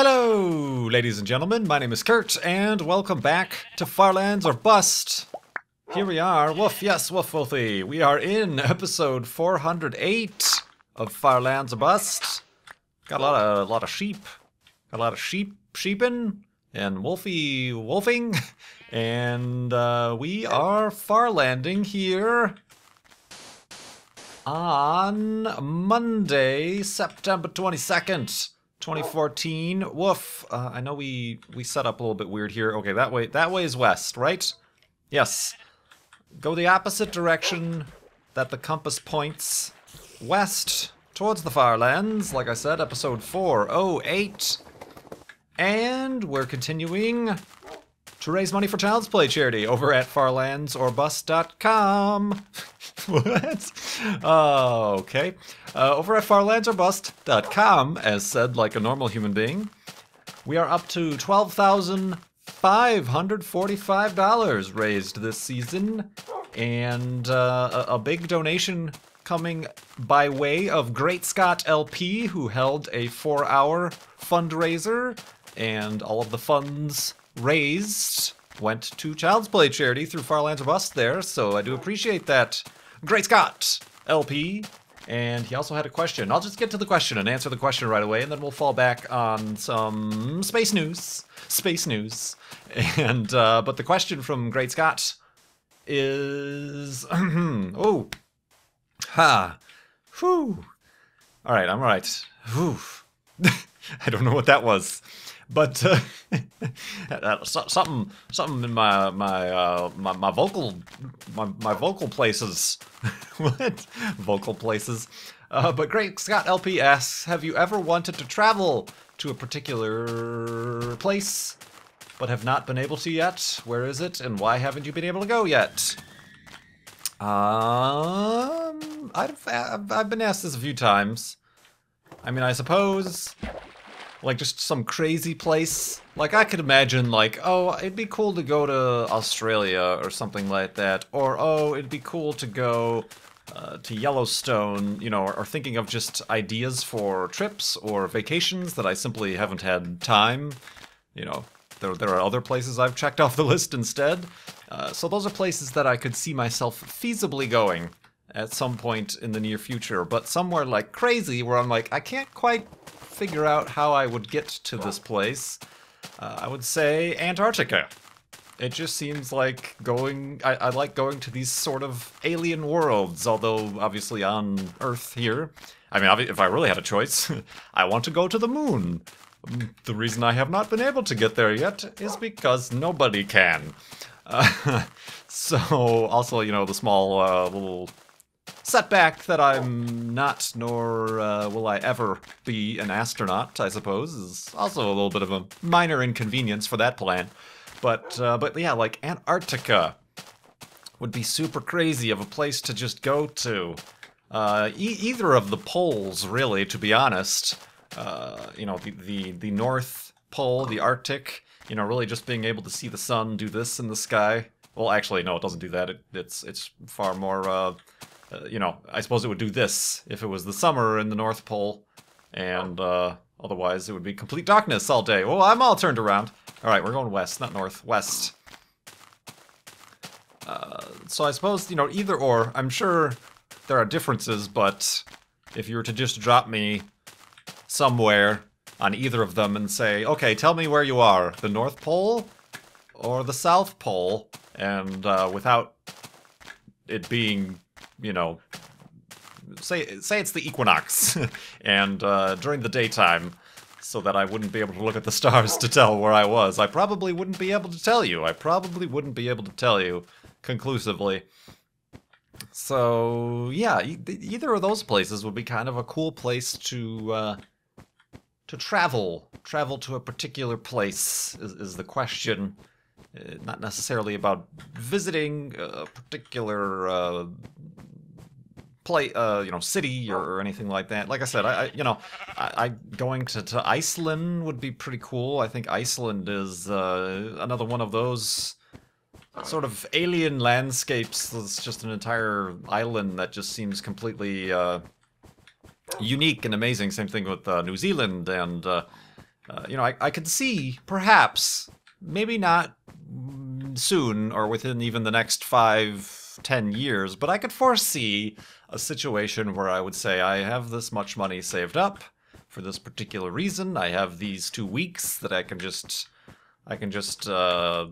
Hello, ladies and gentlemen. My name is Kurt, and welcome back to Farlands or Bust. Here we are. Woof, yes, woof, woofy. We are in episode 408 of Farlands or Bust. Got a lot of sheep. Got a lot of sheeping, and wolfy wolfing. And we are farlanding here on Monday, September 22nd. 2014. Woof. I know we set up a little bit weird here. Okay, that way is west, right? Yes. Go the opposite direction that the compass points. West towards the Farlands. Like I said, episode 408. And we're continuing to raise money for Child's Play charity over at farlandsorbust.com. What? Okay. Over at farlandsorbust.com, as said like a normal human being, we are up to $12,545 raised this season, and a big donation coming by way of Great Scott LP, who held a 4-hour fundraiser, and all of the funds raised went to Child's Play charity through Farlands or Bust there, so I do appreciate that. Great Scott LP. And he also had a question. I'll just get to the question and answer the question right away, and then we'll fall back on some space news. Space news. And, but the question from Great Scott is... oh. Ha. Whew. Alright, I'm alright. Whew. I don't know what that was. But something in my vocal places. What? Vocal places. But Great Scott LP asks, have you ever wanted to travel to a particular place but have not been able to yet? Where is it, and why haven't you been able to go yet? I've been asked this a few times. I mean, I suppose, like, just some crazy place. Like, I could imagine, like, oh, it'd be cool to go to Australia or something like that. Or, oh, it'd be cool to go to Yellowstone, you know, or thinking of just ideas for trips or vacations that I simply haven't had time. You know, there are other places I've checked off the list instead. So those are places that I could see myself feasibly going at some point in the near future. But somewhere, like, crazy, where I'm like, I can't quite figure out how I would get to this place. I would say Antarctica. It just seems like going... I like going to these sort of alien worlds, although obviously on Earth here. I mean, if I really had a choice, I want to go to the moon. The reason I have not been able to get there yet is because nobody can. So, also, you know, the small little setback that I'm not, nor will I ever be an astronaut, I suppose, is also a little bit of a minor inconvenience for that plan. But yeah, like Antarctica would be super crazy of a place to just go to. Either of the poles, really, to be honest. You know, the North Pole, the Arctic, you know, really just being able to see the sun do this in the sky. Well, actually, no, it doesn't do that. It's far more... you know, I suppose it would do this if it was the summer in the North Pole, and otherwise it would be complete darkness all day. Well, I'm all turned around. Alright, we're going west, not north, west. So I suppose, you know, either or. I'm sure there are differences, but if you were to just drop me somewhere on either of them and say, okay, tell me where you are, the North Pole or the South Pole, and without it being... you know, say it's the equinox, and during the daytime, so that I wouldn't be able to look at the stars to tell where I was. I probably wouldn't be able to tell you. I probably wouldn't be able to tell you conclusively. So, yeah, either of those places would be kind of a cool place to travel. Travel to a particular place is the question. Not necessarily about visiting a particular you know, city or anything like that. Like I said, you know, going to Iceland would be pretty cool. I think Iceland is another one of those sort of alien landscapes. It's just an entire island that just seems completely unique and amazing. Same thing with New Zealand and You know, I could see, perhaps, maybe not soon or within even the next 5-10 years, but I could foresee a situation where I would say I have this much money saved up for this particular reason. I have these 2 weeks that I can just fly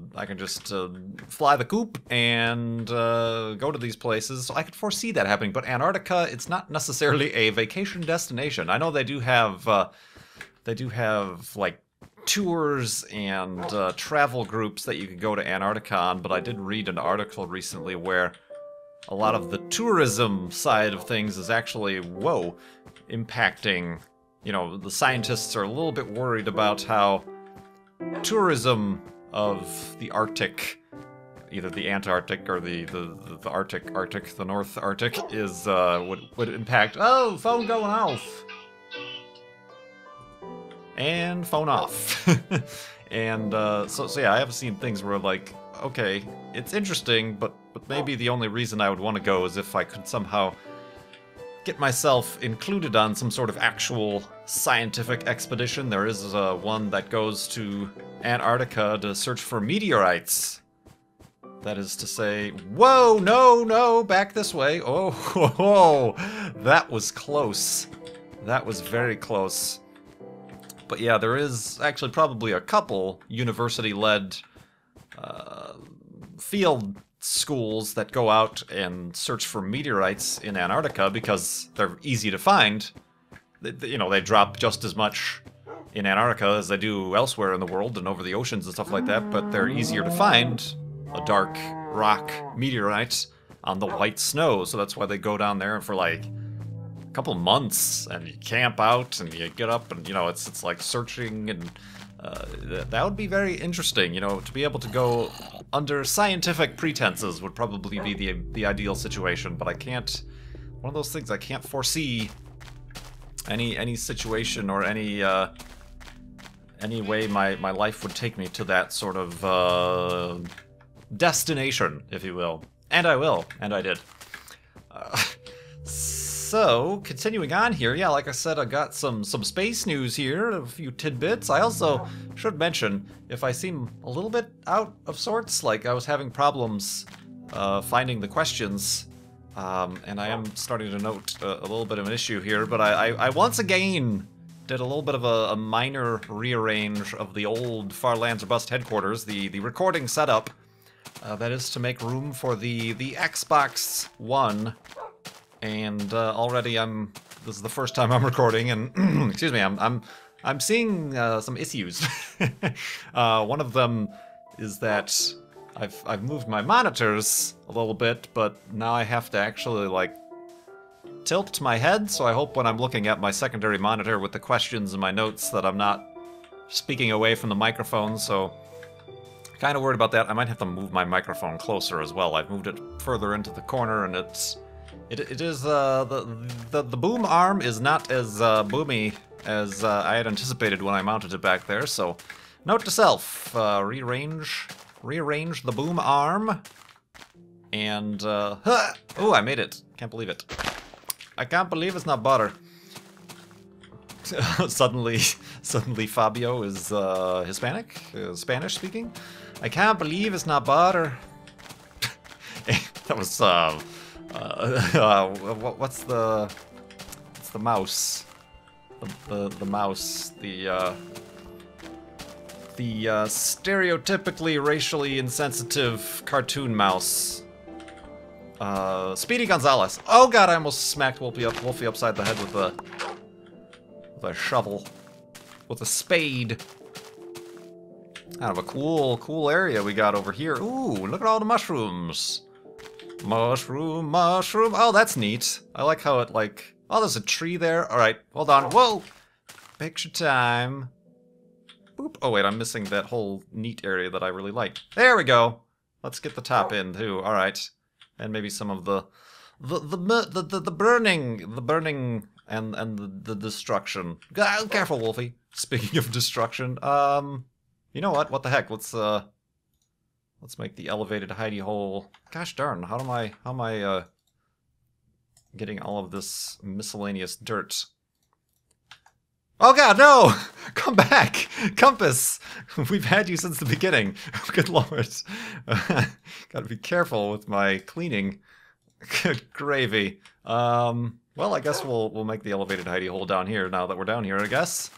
the coop and go to these places. So I could foresee that happening. But Antarctica, it's not necessarily a vacation destination. I know they do have like tours and travel groups that you can go to Antarctica on, but I did read an article recently where a lot of the tourism side of things is actually, impacting, you know, the scientists are a little bit worried about how tourism of the Arctic, either the Antarctic or the Arctic, the North Arctic, is, would impact, oh, phone going off. And phone off. And so yeah, I have seen things where like, okay, it's interesting, but maybe the only reason I would want to go is if I could somehow get myself included on some sort of actual scientific expedition. There is one that goes to Antarctica to search for meteorites. That is to say, whoa, no, back this way. Oh, that was close. That was very close. But yeah, there is actually probably a couple university-led field schools that go out and search for meteorites in Antarctica because they're easy to find. You know, they drop just as much in Antarctica as they do elsewhere in the world and over the oceans and stuff like that, but they're easier to find, a dark rock meteorite, on the white snow, so that's why they go down there for like couple months and you camp out and you get up and, you know, it's like searching, and that would be very interesting, you know, to be able to go under scientific pretenses would probably be the ideal situation, but I can't, one of those things I can't foresee any situation or any way my life would take me to that sort of destination, if you will. And I will, and I did. So, continuing on here, yeah, like I said, I got some space news here, a few tidbits. I also should mention, if I seem a little bit out of sorts, like I was having problems finding the questions, and I am starting to note a little bit of an issue here, but I once again did a little bit of a minor rearrange of the old Far Lands or Bust headquarters, the recording setup. That is to make room for the Xbox One. And already this is the first time I'm recording, and excuse me, I'm seeing some issues. One of them is that I've moved my monitors a little bit, but now I have to actually like tilt my head, so I hope when I'm looking at my secondary monitor with the questions and my notes that I'm not speaking away from the microphone, so kind of worried about that. I might have to move my microphone closer as well. I've moved it further into the corner, and it is the boom arm is not as boomy as I had anticipated when I mounted it back there. So, note to self: rearrange the boom arm, and oh, I made it! Can't believe it! I can't believe it's not butter. Suddenly Fabio is Hispanic, Spanish speaking. I can't believe it's not butter. That was what's the mouse? The mouse, the stereotypically racially insensitive cartoon mouse. Speedy Gonzalez. Oh god, I almost smacked Wolfie upside the head with a shovel, with a spade. Kind of a cool area we got over here. Ooh, look at all the mushrooms. Mushroom. Oh, that's neat. I like how it like... Oh, there's a tree there. All right, hold on. Whoa! Picture time. Boop. Oh, wait, I'm missing that whole neat area that I really like. There we go. Let's get the top in, too. All right. And maybe some of the burning and the destruction. Careful, Wolfie. Speaking of destruction, you know what? What the heck? Let's make the elevated hidey hole. Gosh darn! How am I getting all of this miscellaneous dirt Oh god, no! Come back! Compass! We've had you since the beginning. Good lord. Gotta be careful with my cleaning. Good gravy. Well, I guess we'll make the elevated hidey hole down here now that we're down here, I guess.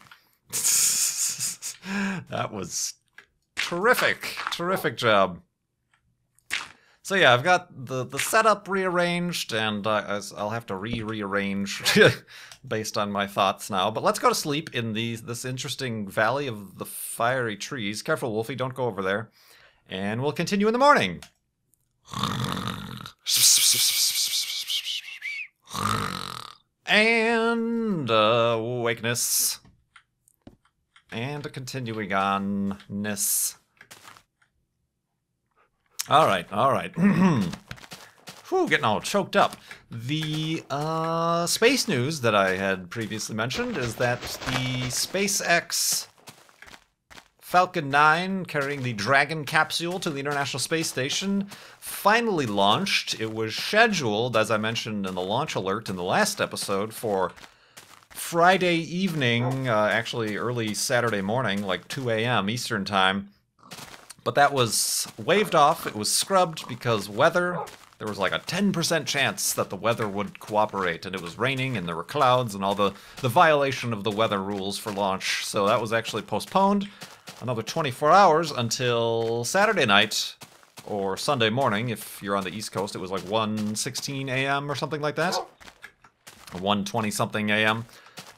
That was terrific. Terrific job. So yeah, I've got the setup rearranged, and I'll have to rearrange based on my thoughts now. But let's go to sleep in this interesting valley of the fiery trees. Careful, Wolfie, don't go over there. And we'll continue in the morning. And awakeness. And a continuing on-ness. Alright, alright. Whew, getting all choked up. The space news that I had previously mentioned is that the SpaceX Falcon 9 carrying the Dragon capsule to the International Space Station finally launched. It was scheduled, as I mentioned in the launch alert in the last episode, for Friday evening, actually early Saturday morning, like 2 a.m. Eastern Time. But that was waved off. It was scrubbed because weather. There was like a 10% chance that the weather would cooperate, and it was raining and there were clouds and all the violation of the weather rules for launch. So that was actually postponed another 24 hours until Saturday night or Sunday morning. If you're on the East Coast, it was like 1:16 a.m. or something like that. 1:20 something a.m.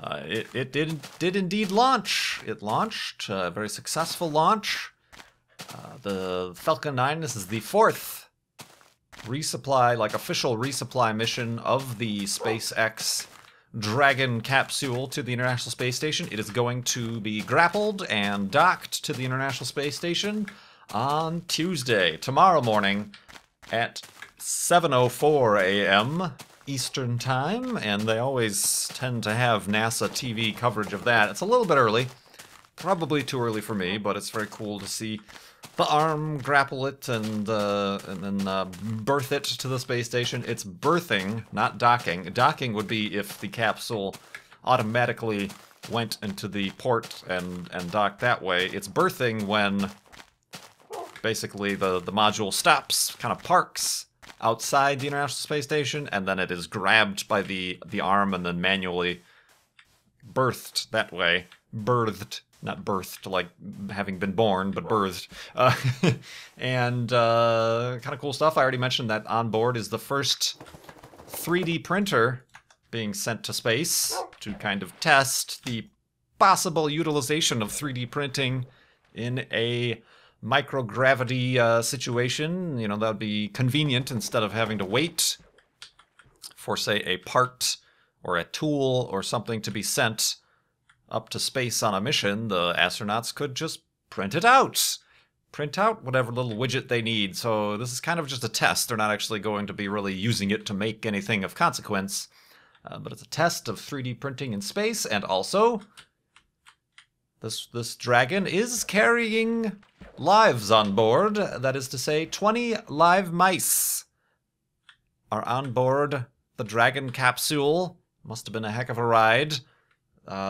It did indeed launch. It launched, a very successful launch. The Falcon 9, this is the fourth resupply, like official resupply mission of the SpaceX Dragon capsule to the International Space Station. It is going to be grappled and docked to the International Space Station on Tuesday, tomorrow morning at 7:04 a.m. Eastern Time, and they always tend to have NASA TV coverage of that. It's a little bit early, probably too early for me, but it's very cool to see the arm grapple it and then berth it to the space station. It's berthing, not docking. Docking would be if the capsule automatically went into the port and docked that way. It's berthing when basically the module stops, kind of parks outside the International Space Station, and then it is grabbed by the arm and then manually berthed that way. Berthed. Not birthed like having been born, but birthed. And kind of cool stuff. I already mentioned that on board is the first 3D printer being sent to space to kind of test the possible utilization of 3D printing in a microgravity situation. You know, that would be convenient instead of having to wait for, say, a part or a tool or something to be sent up to space on a mission. The astronauts could just print it out. Print out whatever little widget they need. So this is kind of just a test. They're not actually going to be really using it to make anything of consequence. But it's a test of 3D printing in space, and also this Dragon is carrying lives on board. That is to say, 20 live mice are on board the Dragon capsule. Must have been a heck of a ride.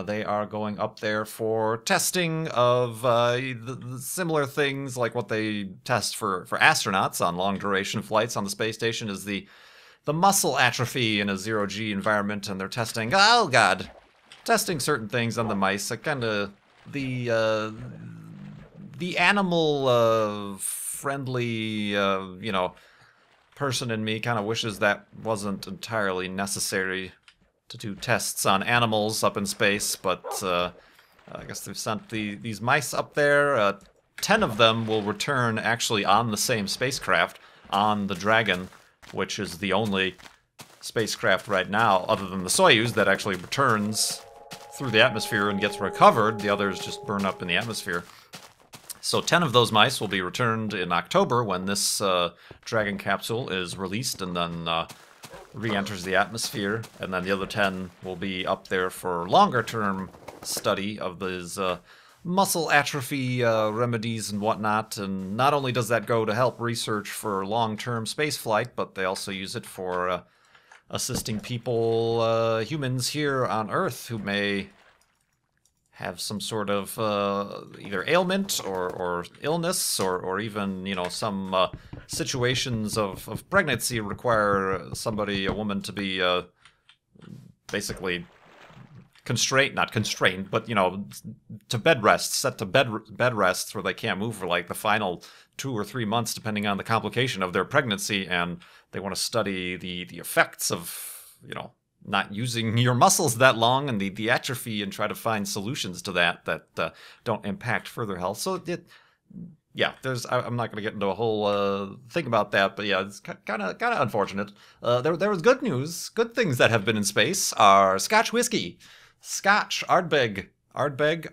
They are going up there for testing of the similar things like what they test for astronauts on long-duration flights on the space station is the muscle atrophy in a zero-G environment, and they're testing, oh god, testing certain things on the mice. Like kind of the animal friendly, you know, person in me kind of wishes that wasn't entirely necessary to do tests on animals up in space, but I guess they've sent these mice up there. 10 of them will return actually on the same spacecraft, on the Dragon, which is the only spacecraft right now, other than the Soyuz, that actually returns through the atmosphere and gets recovered. The others just burn up in the atmosphere. So 10 of those mice will be returned in October when this Dragon capsule is released and then re-enters the atmosphere, and then the other 10 will be up there for longer-term study of these muscle atrophy remedies and whatnot. And not only does that go to help research for long-term spaceflight, but they also use it for assisting people, humans here on Earth, who may have some sort of either ailment or illness or even, you know, some situations of pregnancy require somebody, a woman, to be basically constrained, not constrained, but, you know, to bed rest, set to bed rests where they can't move for like the final 2 or 3 months, depending on the complication of their pregnancy, and they want to study the effects of, you know, not using your muscles that long and the atrophy, and try to find solutions to that don't impact further health. So yeah, I'm not going to get into a whole thing about that, but yeah, it's kind of unfortunate. There was good news. Good things that have been in space are Scotch whiskey, Scotch, Ardbeg. I've had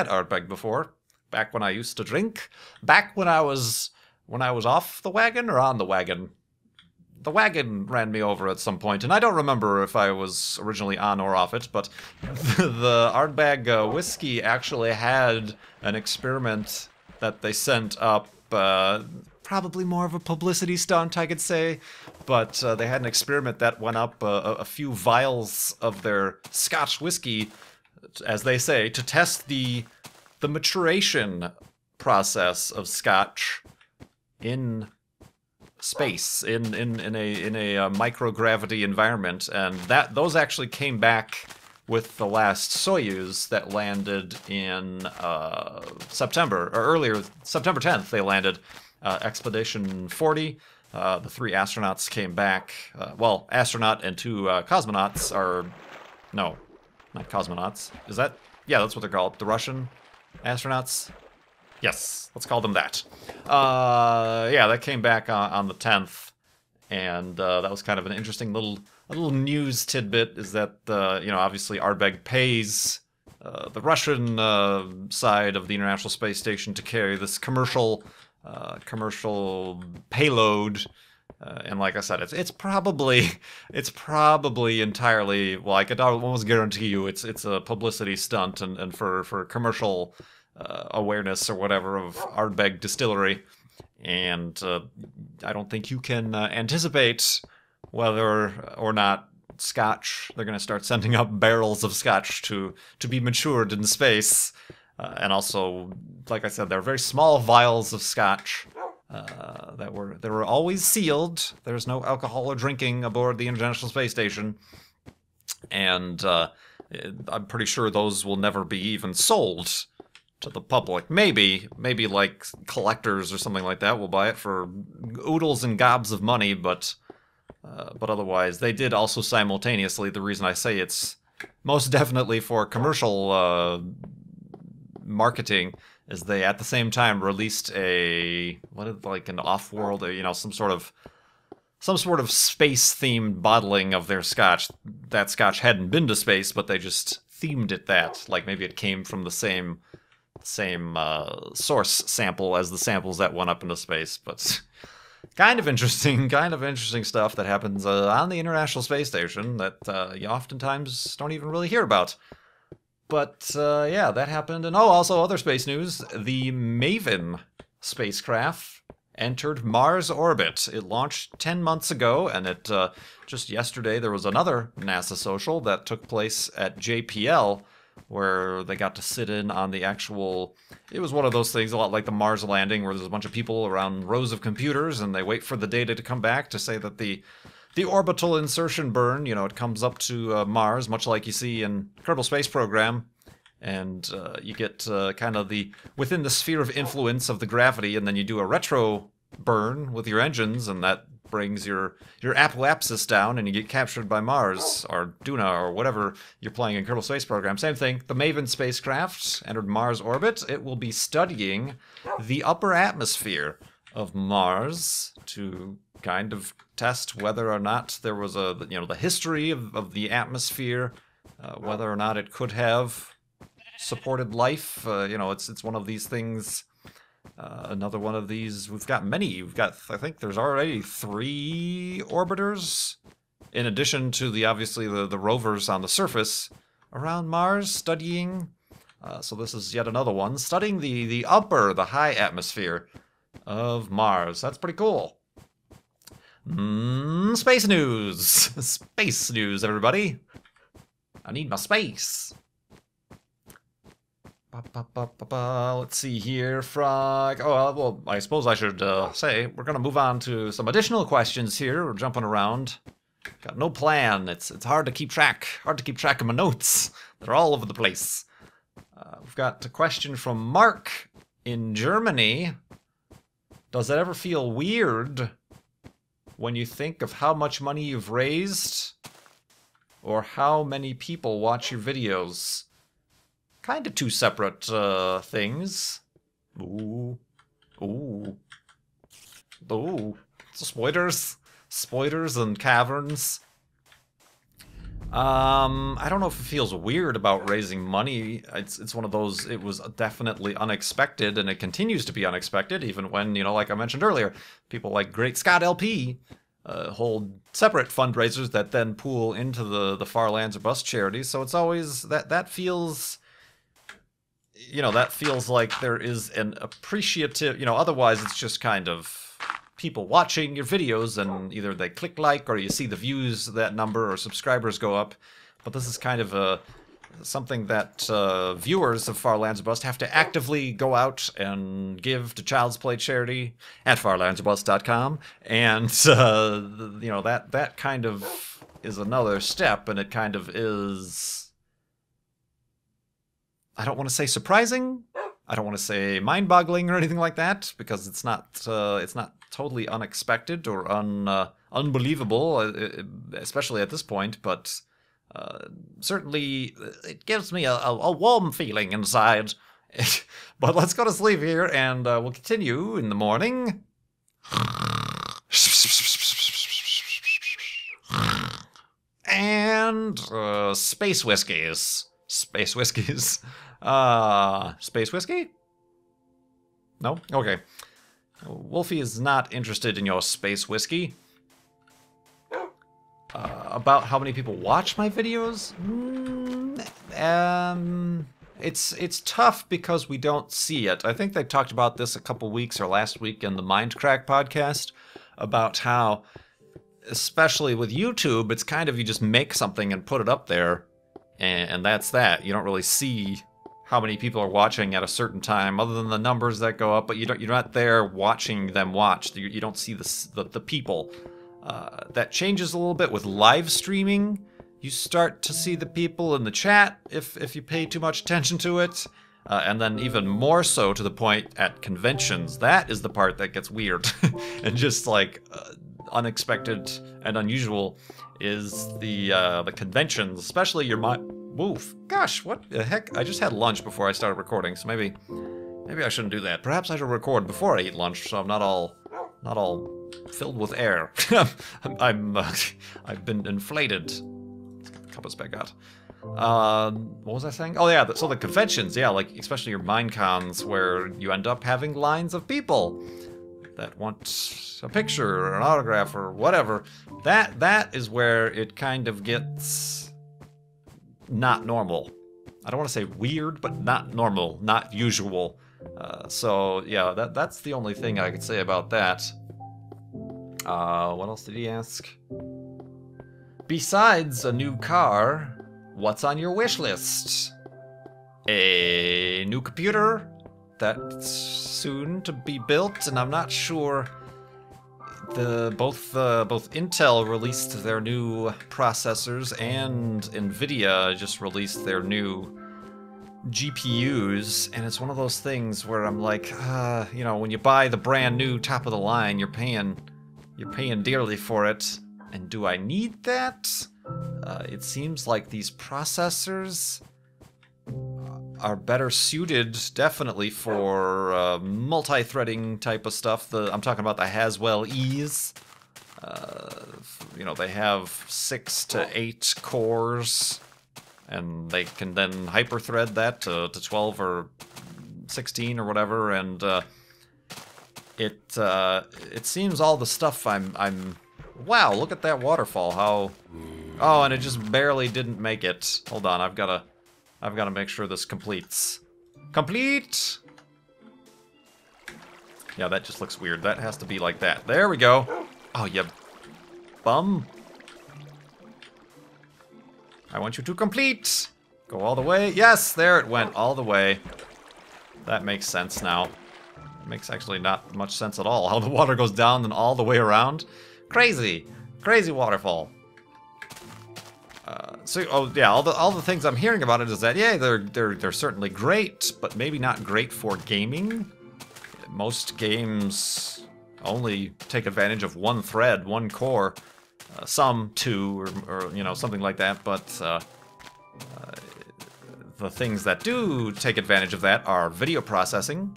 Ardbeg before, back when I used to drink, back when I was off the wagon or on the wagon. The wagon ran me over at some point, and I don't remember if I was originally on or off it, but the Ardbeg whiskey actually had an experiment that they sent up, probably more of a publicity stunt, I could say, but they had an experiment that went up a few vials of their Scotch whiskey, as they say, to test the maturation process of Scotch in space, in a microgravity environment, and those actually came back with the last Soyuz that landed in September, or earlier, September 10th. They landed Expedition 40. The 3 astronauts came back. Well, astronaut and 2 cosmonauts are, no, not cosmonauts. Is that? Yeah, that's what they're called. The Russian astronauts. Yes, let's call them that. Yeah, that came back on the 10th, and that was kind of an interesting little news tidbit, is that, you know, obviously Ardbeg pays the Russian side of the International Space Station to carry this commercial payload, and like I said, it's probably entirely, well, I could almost guarantee you it's a publicity stunt and for commercial awareness or whatever of Ardbeg Distillery, and I don't think you can anticipate whether or not Scotch, they're going to start sending up barrels of Scotch to be matured in space, and also, like I said, they're very small vials of Scotch that were always sealed. There's no alcohol or drinking aboard the International Space Station, and I'm pretty sure those will never be even sold to the public. Maybe like collectors or something like that will buy it for oodles and gobs of money, but otherwise, they did also simultaneously, the reason I say it's most definitely for commercial marketing, is they at the same time released like an off-world, you know, some sort of space-themed bottling of their Scotch. That Scotch hadn't been to space, but they just themed it that, like maybe it came from the same source sample as the samples that went up into space. But kind of interesting stuff that happens on the International Space Station that you oftentimes don't even really hear about. But yeah, that happened. And also other space news: the Maven spacecraft entered Mars orbit. It launched 10 months ago, and it just yesterday there was another NASA social that took place at JPL, where they got to sit in on the actual, it was one of those things a lot like the Mars landing, where there's a bunch of people around rows of computers and they wait for the data to come back to say that the orbital insertion burn, you know, it comes up to Mars, much like you see in Kerbal Space Program, and you get kind of within the sphere of influence of the gravity, and then you do a retro burn with your engines, and that brings your apoapsis down, and you get captured by Mars, or Duna, or whatever you're playing in Kerbal Space Program. Same thing. The Maven spacecraft entered Mars orbit. It will be studying the upper atmosphere of Mars to kind of test whether or not there was the history of the atmosphere, whether or not it could have supported life. It's one of these things. Another one of these. We've got many. I think there's already 3 orbiters, in addition to obviously the rovers on the surface around Mars studying. So this is yet another one studying the high atmosphere of Mars. That's pretty cool. Space news. Space news, everybody. I need my space. Let's see here, Frog. Oh, well, I suppose I should say we're gonna move on to some additional questions here. We're jumping around. Got no plan. It's hard to keep track. Hard to keep track of my notes. They're all over the place. We've got a question from Mark in Germany. Does it ever feel weird when you think of how much money you've raised or how many people watch your videos? Kind of two separate things. Ooh. Ooh. Ooh. Spoilers. Spoilers and caverns. I don't know if it feels weird about raising money. It's one of those, it was definitely unexpected, and it continues to be unexpected, even when, you know, like I mentioned earlier, people like Great Scott LP hold separate fundraisers that then pool into the Far Lands or Bust charities. So it's always, that feels... You know, that feels like there is an appreciative, you know, otherwise it's just kind of people watching your videos and either they click like or you see the views, that number, or subscribers go up. But this is kind of something that viewers of Far Lands or Bust have to actively go out and give to Child's Play charity at farlandsorbust.com. And, you know, that kind of is another step, and it kind of is... I don't want to say surprising. I don't want to say mind-boggling or anything like that, because it's not totally unexpected or unbelievable, especially at this point. But certainly, it gives me a warm feeling inside. But let's go to sleep here, and we'll continue in the morning. And space whiskeys. Space whiskeys. Space whiskey? No? Okay. Wolfie is not interested in your space whiskey. About how many people watch my videos? It's tough because we don't see it. I think they talked about this a couple weeks or last week in the Mindcrack podcast about how, especially with YouTube, it's kind of you just make something and put it up there. And that's that. You don't really see how many people are watching at a certain time, other than the numbers that go up. But you're not there watching them watch. You don't see the people. That changes a little bit with live streaming. You start to see the people in the chat if you pay too much attention to it, and then even more so to the point at conventions. That is the part that gets weird and just like unexpected and unusual. Is the conventions, especially your woof. Gosh, what the heck? I just had lunch before I started recording, so maybe I shouldn't do that. Perhaps I should record before I eat lunch, so I'm not all filled with air. I've been inflated. Let's get the compass back out. What was I saying? Oh yeah, so the conventions, yeah, like especially your Minecons, where you end up having lines of people that want a picture or an autograph or whatever. That is where it kind of gets not normal. I don't want to say weird, but not normal, not usual. So yeah, that's the only thing I could say about that. What else did he ask? Besides a new car, what's on your wish list? A new computer that's soon to be built, and I'm not sure. Both Intel released their new processors and Nvidia just released their new GPUs, and it's one of those things where I'm like, you know, when you buy the brand new top of the line, you're paying dearly for it, and do I need that? It seems like these processors are better suited, definitely, for multi-threading type of stuff. I'm talking about the Haswell E's. You know, they have 6 to 8 cores, and they can then hyper-thread that to 12 or 16 or whatever. And it seems all the stuff I'm. Wow! Look at that waterfall. How? Oh, and it just barely didn't make it. Hold on, I've got to make sure this completes. Complete! Yeah, that just looks weird. That has to be like that. There we go. Oh, you bum. I want you to complete. Go all the way. Yes, there it went all the way. That makes sense now. It makes actually not much sense at all. How the water goes down and all the way around. Crazy. Crazy waterfall. Oh yeah, all the things I'm hearing about it is that yeah, they're certainly great, but maybe not great for gaming. Most games only take advantage of one thread, one core, some two, or you know, something like that. But the things that do take advantage of that are video processing,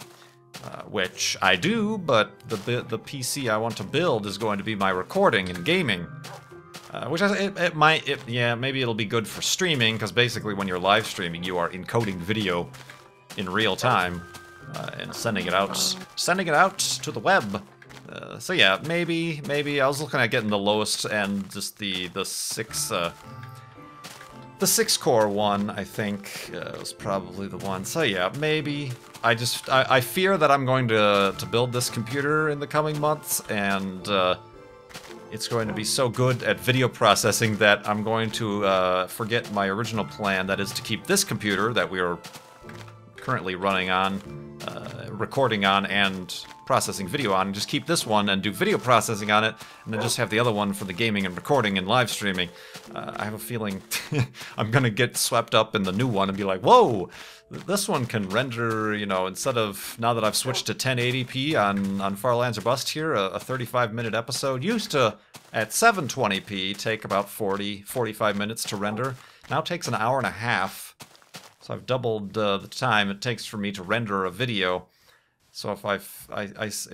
which I do, but the PC I want to build is going to be my recording and gaming. Which maybe it'll be good for streaming, because basically when you're live streaming, you are encoding video in real time and sending it out to the web. So yeah, maybe I was looking at getting the lowest end, just the 6-core one. I think was probably the one. So yeah, maybe I fear that I'm going to build this computer in the coming months, and it's going to be so good at video processing that I'm going to forget my original plan, that is to keep this computer that we are currently running on, recording on, and processing video on, and just keep this one and do video processing on it, and then just have the other one for the gaming and recording and live streaming. I have a feeling I'm gonna get swept up in the new one and be like, whoa, this one can render, you know, instead of, now that I've switched to 1080p on Farlands or Bust here, a 35-minute episode used to, at 720p, take about 45 minutes to render. Now it takes an hour and a half. So I've doubled the time it takes for me to render a video. So if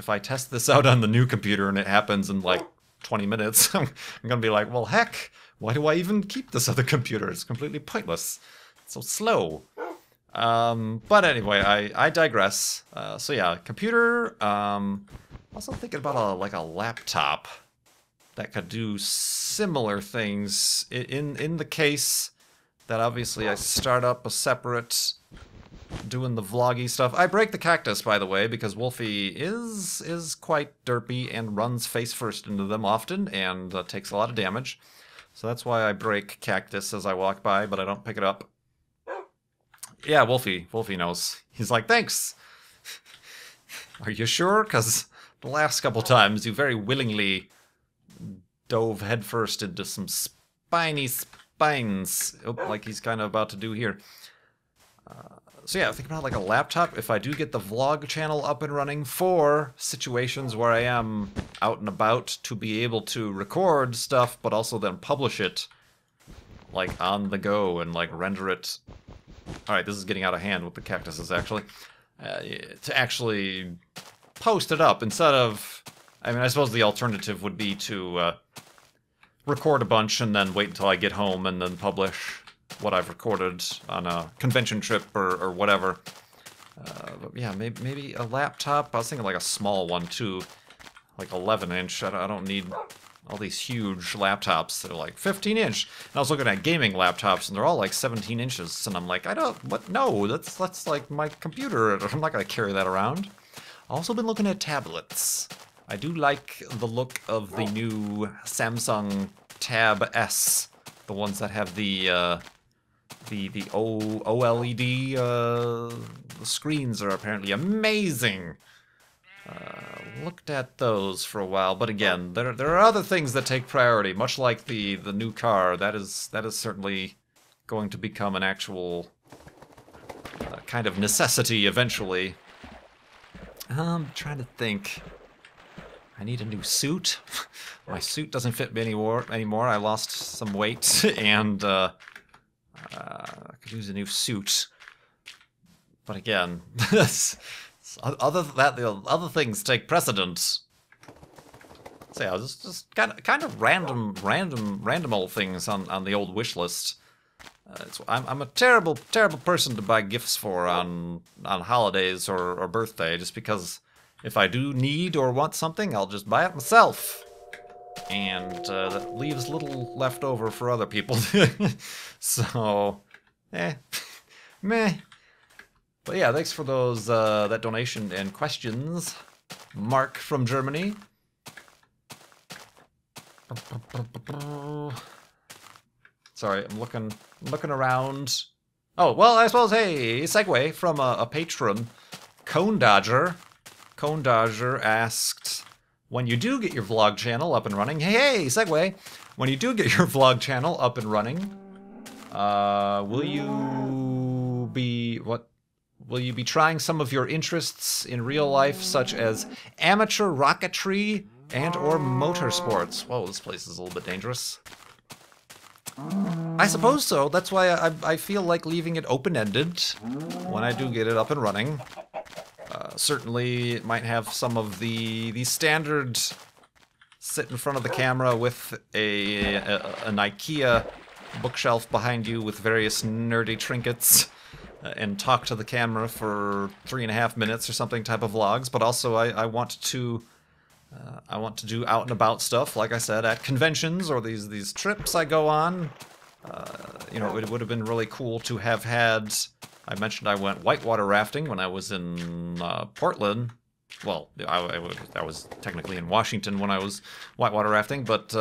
I test this out on the new computer and it happens in like 20 minutes, I'm gonna be like, well, heck, why do I even keep this other computer? It's completely pointless. It's so slow. But anyway, I digress. So yeah, computer. Also thinking about a laptop that could do similar things. In the case that obviously I start up a separate, doing the vloggy stuff. I break the cactus, by the way, because Wolfie is quite derpy and runs face first into them often, and takes a lot of damage. So that's why I break cactus as I walk by, but I don't pick it up. Yeah, Wolfie knows. He's like, thanks. Are you sure? Because the last couple times you very willingly dove headfirst into some spiny spines, like he's kind of about to do here. So yeah, think about like a laptop. If I do get the vlog channel up and running for situations where I am out and about, to be able to record stuff, but also then publish it like on the go and like render it. Alright, this is getting out of hand with the cactuses, actually. To actually post it up instead of... I mean, I suppose the alternative would be to record a bunch and then wait until I get home and then publish what I've recorded on a convention trip or whatever. But yeah, maybe a laptop. I was thinking like a small one, too. Like 11-inch. I don't need all these huge laptops that are like 15-inch. And I was looking at gaming laptops, and they're all like 17 inches. And I'm like, no, that's like my computer. I'm not going to carry that around. I've also been looking at tablets. I do like the look of the new Samsung Tab S. The ones that have the OLED, the screens are apparently amazing. Looked at those for a while, but again, there are other things that take priority, much like the new car. That is certainly going to become an actual kind of necessity eventually. I'm trying to think. I need a new suit. My suit doesn't fit me anymore. I lost some weight, and I could use a new suit. But again, other than that, the other things take precedence. So yeah, just kind of random old things on the old wish list. I'm a terrible person to buy gifts for on holidays or birthday, just because if I do need or want something, I'll just buy it myself. And that leaves little left over for other people. So, meh. But yeah, thanks for those that donation and questions. Mark from Germany. Sorry, I'm looking around. Oh, well, I suppose, hey, segue from a patron, Cone Dodger. Cone Dodger asked, when you do get your vlog channel up and running, hey, segue, when you do get your vlog channel up and running, will you be trying some of your interests in real life, such as amateur rocketry and or motorsports? Whoa, this place is a little bit dangerous. I suppose so. That's why I feel like leaving it open-ended when I do get it up and running. Certainly, it might have some of the standard sit in front of the camera with an IKEA bookshelf behind you with various nerdy trinkets and talk to the camera for 3.5 minutes or something type of vlogs. But also, I want to do out and about stuff, like I said, at conventions or these trips I go on. You know, it would have been really cool to have had. I mentioned I went whitewater rafting when I was in Portland. Well, I was technically in Washington when I was whitewater rafting, but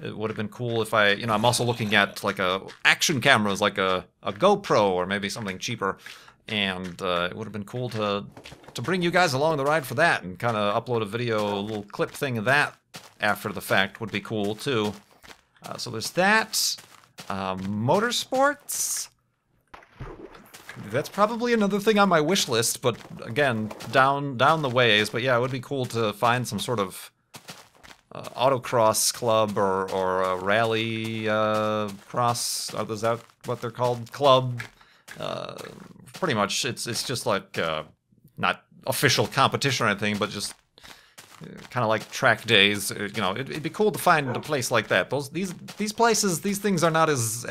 it would have been cool if I'm also looking at like action cameras, like a GoPro or maybe something cheaper, and it would have been cool to bring you guys along the ride for that and kind of upload a video, a little clip thing of that after the fact would be cool too. So there's that. Motorsports. That's probably another thing on my wish list, but again, down the ways. But yeah, it would be cool to find some sort of autocross club or a rally cross. Is that what they're called? Club. Pretty much, it's just like not official competition or anything, but just kind of like track days. You know, it'd be cool to find a place like that. These places, these things are not as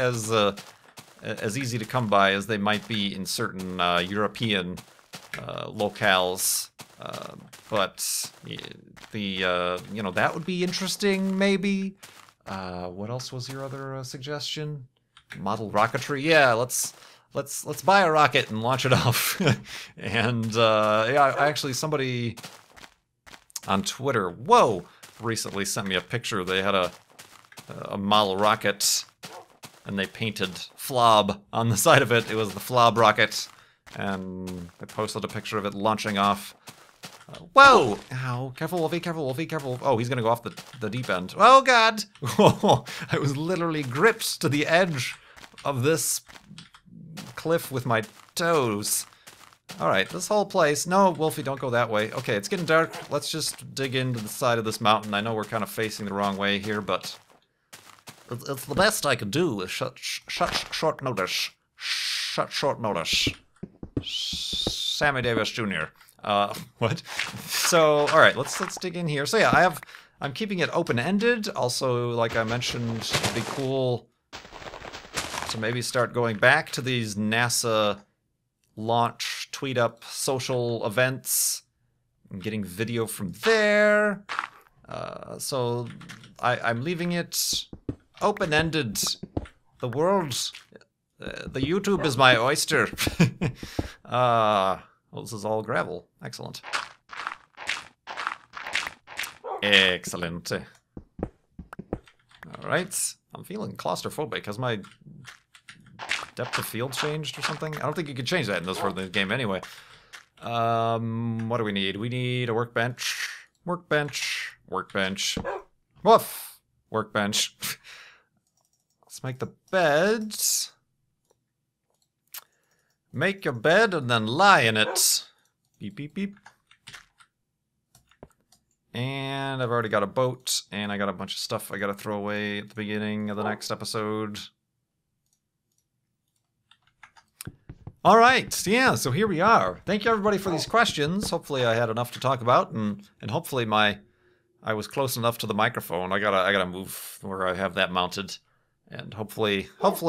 easy to come by as they might be in certain European locales, but that would be interesting. Maybe. What else was your other suggestion? Model rocketry. Yeah, let's buy a rocket and launch it off. And yeah, actually, somebody on Twitter, recently sent me a picture. They had a model rocket. And they painted Flob on the side of it. It was the Flob rocket. And they posted a picture of it launching off. Whoa! Ow, careful, Wolfie, careful, Wolfie, careful. Oh, he's gonna go off the deep end. Oh, God! I was literally gripped to the edge of this cliff with my toes. Alright, this whole place... No, Wolfie, don't go that way. Okay, it's getting dark. Let's just dig into the side of this mountain. I know we're kind of facing the wrong way here, but... It's the best I could do with such short notice. Such short notice. Sammy Davis Jr. What? So, all right, let's dig in here. So yeah, I'm keeping it open-ended. Also, like I mentioned, it'd be cool to maybe start going back to these NASA launch, tweet up, social events, and getting video from there. So I'm leaving it open-ended. The world, the YouTube is my oyster. Well, this is all gravel. Excellent. Excellent. All right. I'm feeling claustrophobic. Has my depth of field changed or something? I don't think you can change that in this part of the game anyway. What do we need? We need a workbench. Workbench. Workbench. Woof. Workbench. Let's make the bed. Make your bed and then lie in it. Beep, beep, beep. And I've already got a boat, and I got a bunch of stuff I gotta throw away at the beginning of the next episode. Alright, yeah, so here we are. Thank you everybody for these questions. Hopefully I had enough to talk about, and hopefully I was close enough to the microphone. I gotta move where I have that mounted. And hopefully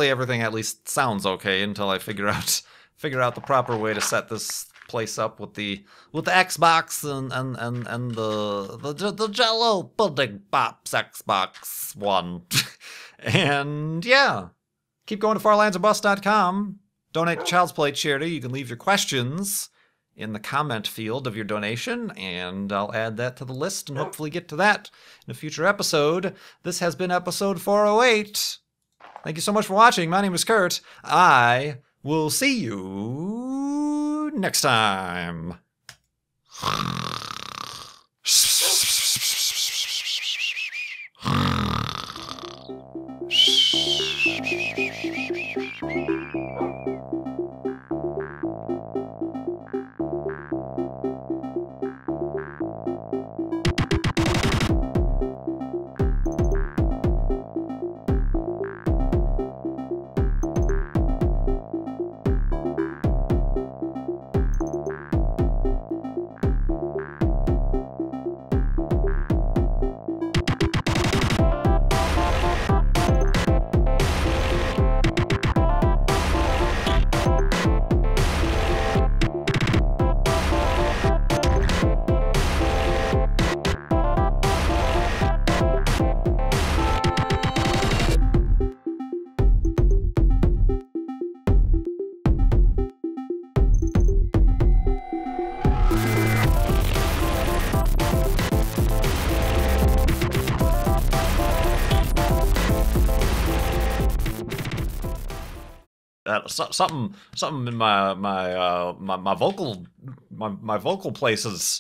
everything at least sounds okay until I figure out the proper way to set this place up with the Xbox and the Jello Pudding Pops Xbox One. And yeah, keep going to farlandsofbus.com. Donate to Child's Play charity. You can leave your questions in the comment field of your donation, and I'll add that to the list and hopefully get to that in a future episode. This has been episode 408. Thank you so much for watching. My name is Kurt. I will see you next time. Something in my vocal places